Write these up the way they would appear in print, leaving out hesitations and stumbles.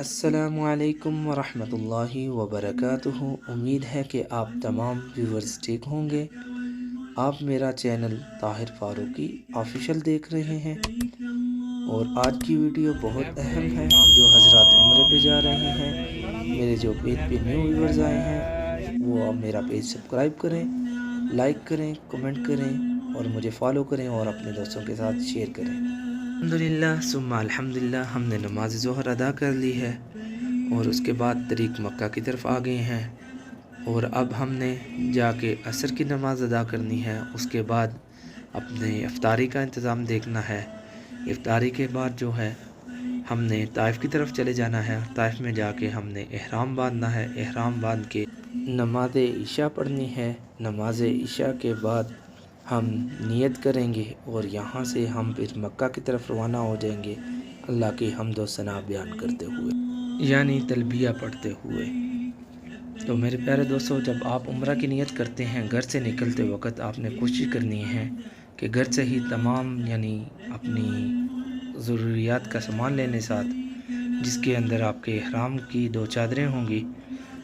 السلام علیکم ورحمۃ اللہ وبرکاتہ۔ امید ہے کہ آپ تمام ویورز ٹھیک ہوں گے۔ آپ میرا چینل طاہر فاروقی آفیشیل دیکھ رہے ہیں، اور آج کی ویڈیو بہت اہم ہے۔ جو حضرات عمرے پہ جا رہے ہیں، میرے جو پیج پہ نیو ویورز آئے ہیں، وہ اب میرا پیج سبسکرائب کریں، لائک کریں، کمنٹ کریں، اور مجھے فالو کریں، اور اپنے دوستوں کے ساتھ شیئر کریں۔ الحمدللہ ثم الحمدللہ، ہم نے نماز ظہر ادا کر لی ہے، اور اس کے بعد طریق مکہ کی طرف آ گئے ہیں، اور اب ہم نے جا کے عصر کی نماز ادا کرنی ہے۔ اس کے بعد اپنے افطاری کا انتظام دیکھنا ہے۔ افطاری کے بعد جو ہے ہم نے طائف کی طرف چلے جانا ہے۔ طائف میں جا کے ہم نے احرام باندھنا ہے۔ احرام باندھ کے نماز عشاء پڑھنی ہے۔ نماز عشاء کے بعد ہم نیت کریں گے، اور یہاں سے ہم پھر مکہ کی طرف روانہ ہو جائیں گے، اللہ کی حمد و ثنا بیان کرتے ہوئے، یعنی تلبیہ پڑھتے ہوئے۔ تو میرے پیارے دوستو، جب آپ عمرہ کی نیت کرتے ہیں، گھر سے نکلتے وقت آپ نے کوشش کرنی ہے کہ گھر سے ہی تمام یعنی اپنی ضروریات کا سامان لینے ساتھ، جس کے اندر آپ کے احرام کی 2 چادریں ہوں گی،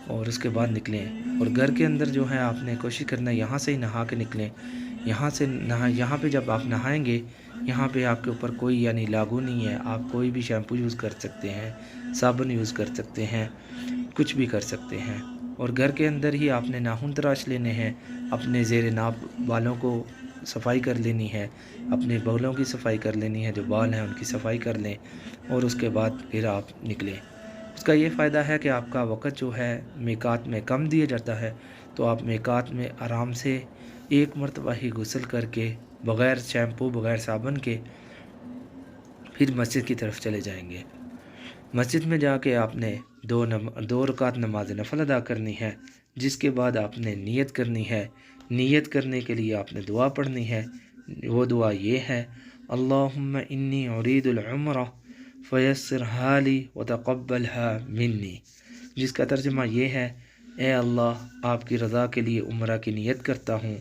اور اس کے بعد نکلیں۔ اور گھر کے اندر جو ہے آپ نے کوشش کرنا ہے یہاں سے ہی نہا کے نکلیں۔ یہاں پہ جب آپ نہائیں گے، یہاں پہ آپ کے اوپر کوئی یعنی لاگو نہیں ہے۔ آپ کوئی بھی شیمپو یوز کر سکتے ہیں، صابن یوز کر سکتے ہیں، کچھ بھی کر سکتے ہیں۔ اور گھر کے اندر ہی آپ نے ناخن تراش لینے ہیں، اپنے زیر ناپ بالوں کو صفائی کر لینی ہے، اپنے بالوں کی صفائی کر لینی ہے، جو بال ہیں ان کی صفائی کر لیں، اور اس کے بعد پھر آپ نکلیں۔ اس کا یہ فائدہ ہے کہ آپ کا وقت جو ہے میقات میں کم دیا جاتا ہے، تو آپ میقات میں آرام سے ایک مرتبہ ہی غسل کر کے، بغیر شیمپو بغیر صابن کے، پھر مسجد کی طرف چلے جائیں گے۔ مسجد میں جا کے آپ نے 2 رکعت نماز نفل ادا کرنی ہے، جس کے بعد آپ نے نیت کرنی ہے۔ نیت کرنے کے لیے آپ نے دعا پڑھنی ہے۔ وہ دعا یہ ہے: اللہم انی ارید العمرہ فیسرھا لی وتقبلھا منی، جس کا ترجمہ یہ ہے: اے اللہ، آپ کی رضا کے لیے عمرہ کی نیت کرتا ہوں،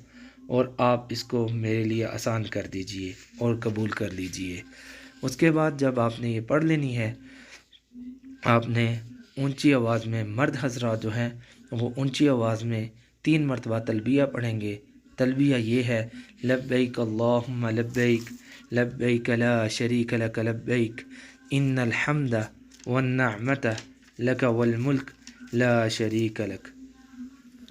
اور آپ اس کو میرے لیے آسان کر دیجئے اور قبول کر لیجئے۔ اس کے بعد جب آپ نے یہ پڑھ لینی ہے، آپ نے اونچی آواز میں، مرد حضرات جو ہیں وہ اونچی آواز میں 3 مرتبہ تلبیہ پڑھیں گے۔ تلبیہ یہ ہے: لبیک اللہم لبیک، لبیک لا شریک لک لبیک، ان الحمد والنعمت لک والملک لا شریک لک،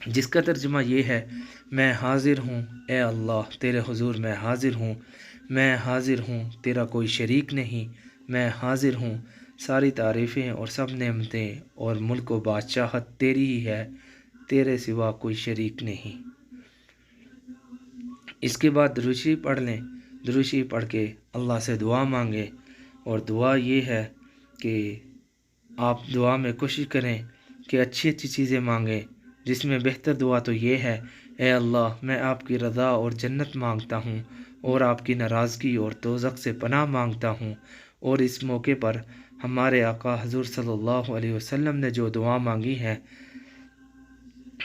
جس کا ترجمہ یہ ہے: میں حاضر ہوں اے اللہ، تیرے حضور میں حاضر ہوں، میں حاضر ہوں، تیرا کوئی شریک نہیں، میں حاضر ہوں، ساری تعریفیں اور سب نعمتیں اور ملک و بادشاہت تیری ہی ہے، تیرے سوا کوئی شریک نہیں۔ اس کے بعد درود شریف پڑھ لیں۔ درود شریف پڑھ کے اللہ سے دعا مانگیں، اور دعا یہ ہے کہ آپ دعا میں کوشش کریں کہ اچھی چیزیں مانگیں، جس میں بہتر دعا تو یہ ہے: اے اللہ، میں آپ کی رضا اور جنت مانگتا ہوں، اور آپ کی ناراضگی اور دوزخ سے پناہ مانگتا ہوں۔ اور اس موقع پر ہمارے آقا حضور صلی اللہ علیہ وسلم نے جو دعا مانگی ہے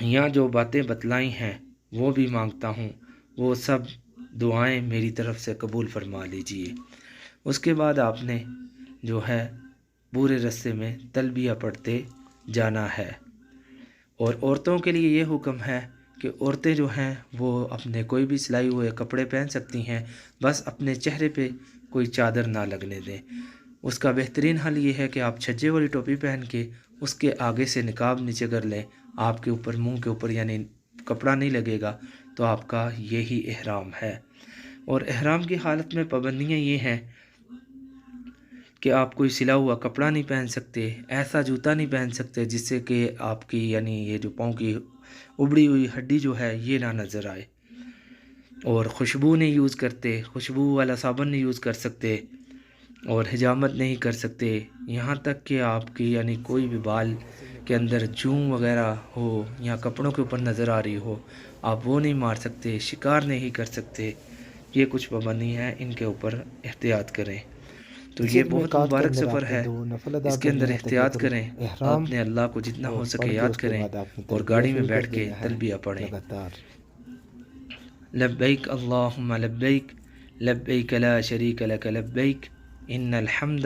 یا جو باتیں بتلائی ہیں، وہ بھی مانگتا ہوں، وہ سب دعائیں میری طرف سے قبول فرما لیجئے۔ اس کے بعد آپ نے جو ہے پورے رستے میں تلبیہ پڑھتے جانا ہے۔ اور عورتوں کے لیے یہ حکم ہے کہ عورتیں جو ہیں وہ اپنے کوئی بھی سلائی ہوئے کپڑے پہن سکتی ہیں، بس اپنے چہرے پہ کوئی چادر نہ لگنے دیں۔ اس کا بہترین حل یہ ہے کہ آپ چھجے والی ٹوپی پہن کے اس کے آگے سے نقاب نیچے کر لیں، آپ کے اوپر، منہ کے اوپر یعنی کپڑا نہیں لگے گا، تو آپ کا یہی احرام ہے۔ اور احرام کی حالت میں پابندیاں یہ ہیں کہ آپ کوئی سلا ہوا کپڑا نہیں پہن سکتے، ایسا جوتا نہیں پہن سکتے جس سے کہ آپ کی یعنی یہ جو پاؤں کی ابڑی ہوئی ہڈی جو ہے یہ نہ نظر آئے۔ اور خوشبو نہیں یوز کرتے، خوشبو والا صابن نہیں یوز کر سکتے، اور حجامت نہیں کر سکتے، یہاں تک کہ آپ کی یعنی کوئی بھی بال کے اندر جون وغیرہ ہو یا کپڑوں کے اوپر نظر آ رہی ہو، آپ وہ نہیں مار سکتے، شکار نہیں کر سکتے۔ یہ کچھ پابندی ہیں، ان کے اوپر احتیاط کریں۔ تو یہ بہت مبارک سفر ہے، اس کے اندر احتیاط کریں، اپنے اللہ کو جتنا ہو سکے یاد کریں، اور گاڑی میں بیٹھ کے تلبیہ پڑھیں: لبیک اللہم لبیک، لبیک لا شریک لک لبیک، ان الحمد